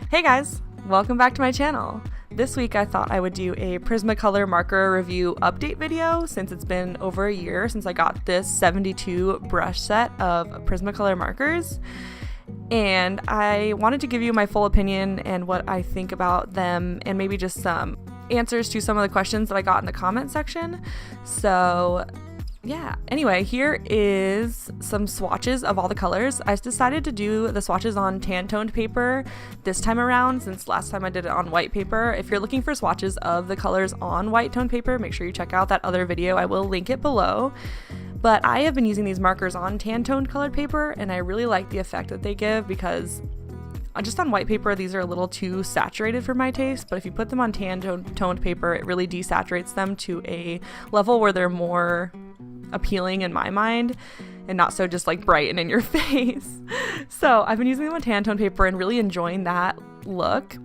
Hey guys, welcome back to my channel. This week I thought I would do a Prismacolor marker review update video since it's been over a year since I got this 72 brush set of Prismacolor markers. And I wanted to give you my full opinion and what I think about them and maybe just some answers to some of the questions that I got in the comment section. So yeah, anyway, here is some swatches of all the colors. I decided to do the swatches on tan toned paper this time around since last time I did it on white paper. If you're looking for swatches of the colors on white toned paper, make sure you check out that other video. I will link it below. But I have been using these markers on tan toned colored paper and I really like the effect that they give because just on white paper these are a little too saturated for my taste, but if you put them on tan toned paper it really desaturates them to a level where they're more appealing in my mind and not so just like bright and in your face. So I've been using them on tan tone paper and really enjoying that look.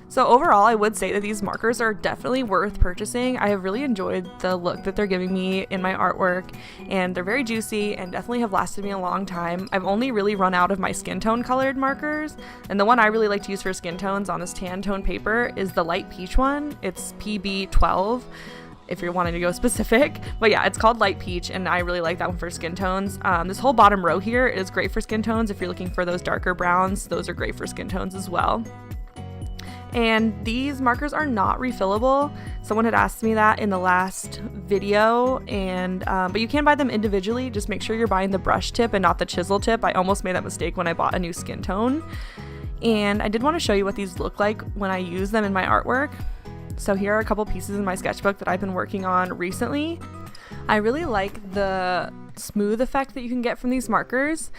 So overall I would say that these markers are definitely worth purchasing. I have really enjoyed the look that they're giving me in my artwork and they're very juicy and definitely have lasted me a long time. I've only really run out of my skin tone colored markers, and the one I really like to use for skin tones on this tan tone paper is the light peach one. It's PB12 if you're wanting to go specific, but yeah, it's called light peach and I really like that one for skin tones. This whole bottom row here is great for skin tones. If you're looking for those darker browns, those are great for skin tones as well. And these markers are not refillable. Someone had asked me that in the last video, and but you can buy them individually. Just make sure you're buying the brush tip and not the chisel tip. I almost made that mistake when I bought a new skin tone. And I did want to show you what these look like when I use them in my artwork. So here are a couple pieces in my sketchbook that I've been working on recently. I really like the smooth effect that you can get from these markers.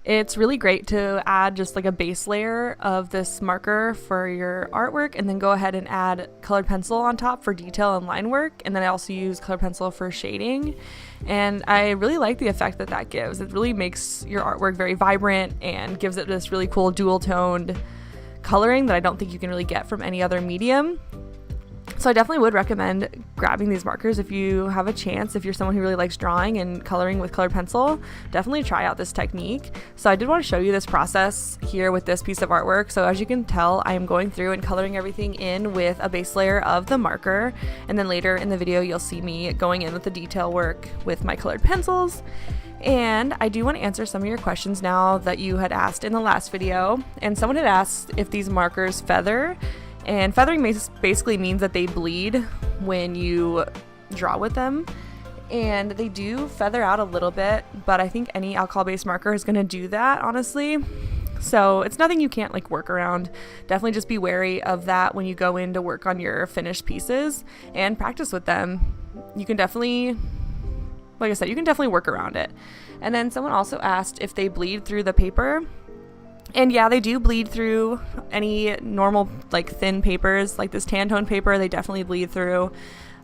It's really great to add just like a base layer of this marker for your artwork and then go ahead and add colored pencil on top for detail and line work. And then I also use colored pencil for shading. And I really like the effect that that gives. It really makes your artwork very vibrant and gives it this really cool dual toned coloring that I don't think you can really get from any other medium. So I definitely would recommend grabbing these markers if you have a chance. If you're someone who really likes drawing and coloring with colored pencil, definitely try out this technique. So I did want to show you this process here with this piece of artwork. So as you can tell, I am going through and coloring everything in with a base layer of the marker. And then later in the video, you'll see me going in with the detail work with my colored pencils. And I do want to answer some of your questions now that you had asked in the last video. And someone had asked if these markers feather. And feathering basically means that they bleed when you draw with them. And they do feather out a little bit, but I think any alcohol-based marker is going to do that, honestly. So it's nothing you can't like work around. Definitely just be wary of that when you go in to work on your finished pieces and practice with them. You can definitely, like I said, you can definitely work around it. And then someone also asked if they bleed through the paper. And yeah, they do bleed through any normal like thin papers like this tan tone paper. They definitely bleed through.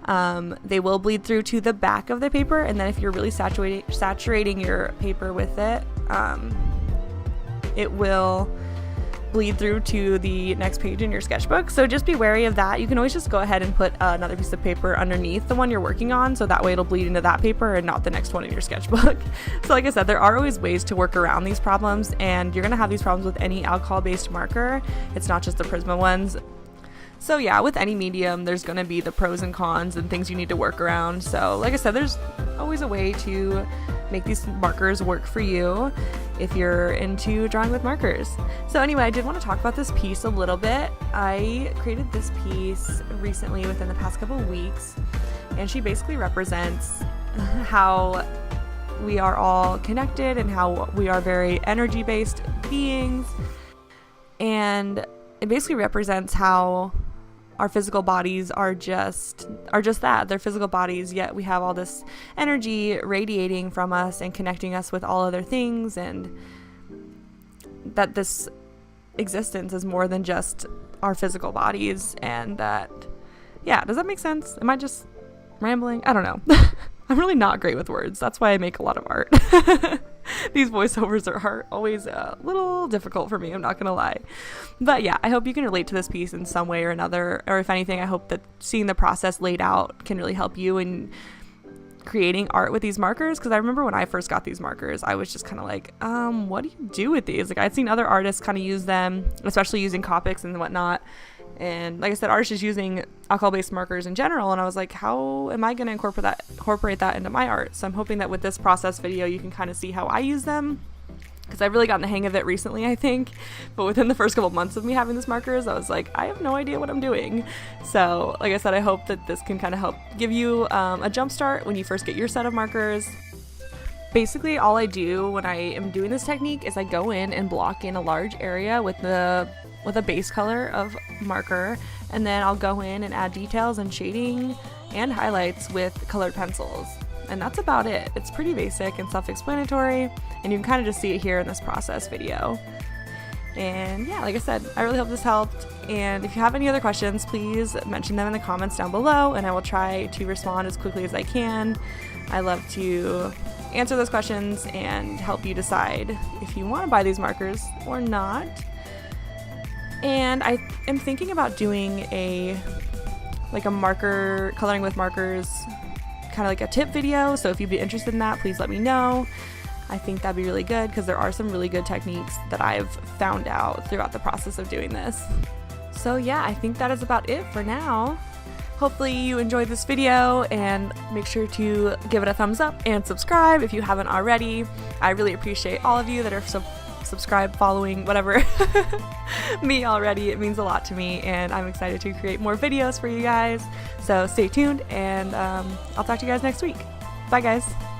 They will bleed through to the back of the paper, and then if you're really saturating your paper with it, it will bleed through to the next page in your sketchbook. So just be wary of that. You can always just go ahead and put another piece of paper underneath the one you're working on, so that way it'll bleed into that paper and not the next one in your sketchbook. So like I said, there are always ways to work around these problems, and you're gonna have these problems with any alcohol-based marker. It's not just the Prisma ones. So yeah, with any medium, there's gonna be the pros and cons and things you need to work around. So like I said, there's always a way to make these markers work for you if you're into drawing with markers. So anyway, I did want to talk about this piece a little bit. I created this piece recently within the past couple of weeks, and she basically represents how we are all connected and how we are very energy-based beings. And it basically represents how our physical bodies are just that. They're physical bodies, yet we have all this energy radiating from us and connecting us with all other things, and that this existence is more than just our physical bodies. And that, yeah, does that make sense? Am I just rambling? I don't know. I'm really not great with words. That's why I make a lot of art. These voiceovers are always a little difficult for me, I'm not gonna lie. But yeah, I hope you can relate to this piece in some way or another, or if anything, I hope that seeing the process laid out can really help you and creating art with these markers, because I remember when I first got these markers, I was just kind of like, what do you do with these? Like, I'd seen other artists kind of use them, especially using Copics and whatnot. And like I said, artists just using alcohol-based markers in general, and I was like, how am I going to incorporate that into my art? So I'm hoping that with this process video, you can kind of see how I use them, because I've really gotten the hang of it recently, I think. But within the first couple months of me having these markers, I was like, I have no idea what I'm doing. So like I said, I hope that this can kind of help give you a jump start when you first get your set of markers. Basically, all I do when I am doing this technique is I go in and block in a large area with a base color of marker, and then I'll go in and add details and shading and highlights with colored pencils. And that's about it. It's pretty basic and self-explanatory, and you can kind of just see it here in this process video. And yeah, like I said, I really hope this helped, and if you have any other questions, please mention them in the comments down below, and I will try to respond as quickly as I can. I love to answer those questions and help you decide if you want to buy these markers or not. And I am thinking about doing a marker, coloring with markers, kind of like a tip video. So if you'd be interested in that, please let me know. I think that'd be really good, because there are some really good techniques that I've found out throughout the process of doing this. So yeah, I think that is about it for now. Hopefully you enjoyed this video, and make sure to give it a thumbs up and subscribe if you haven't already. I really appreciate all of you that are subscribed, following, whatever, me already. It means a lot to me, and I'm excited to create more videos for you guys. So stay tuned, and I'll talk to you guys next week. Bye guys.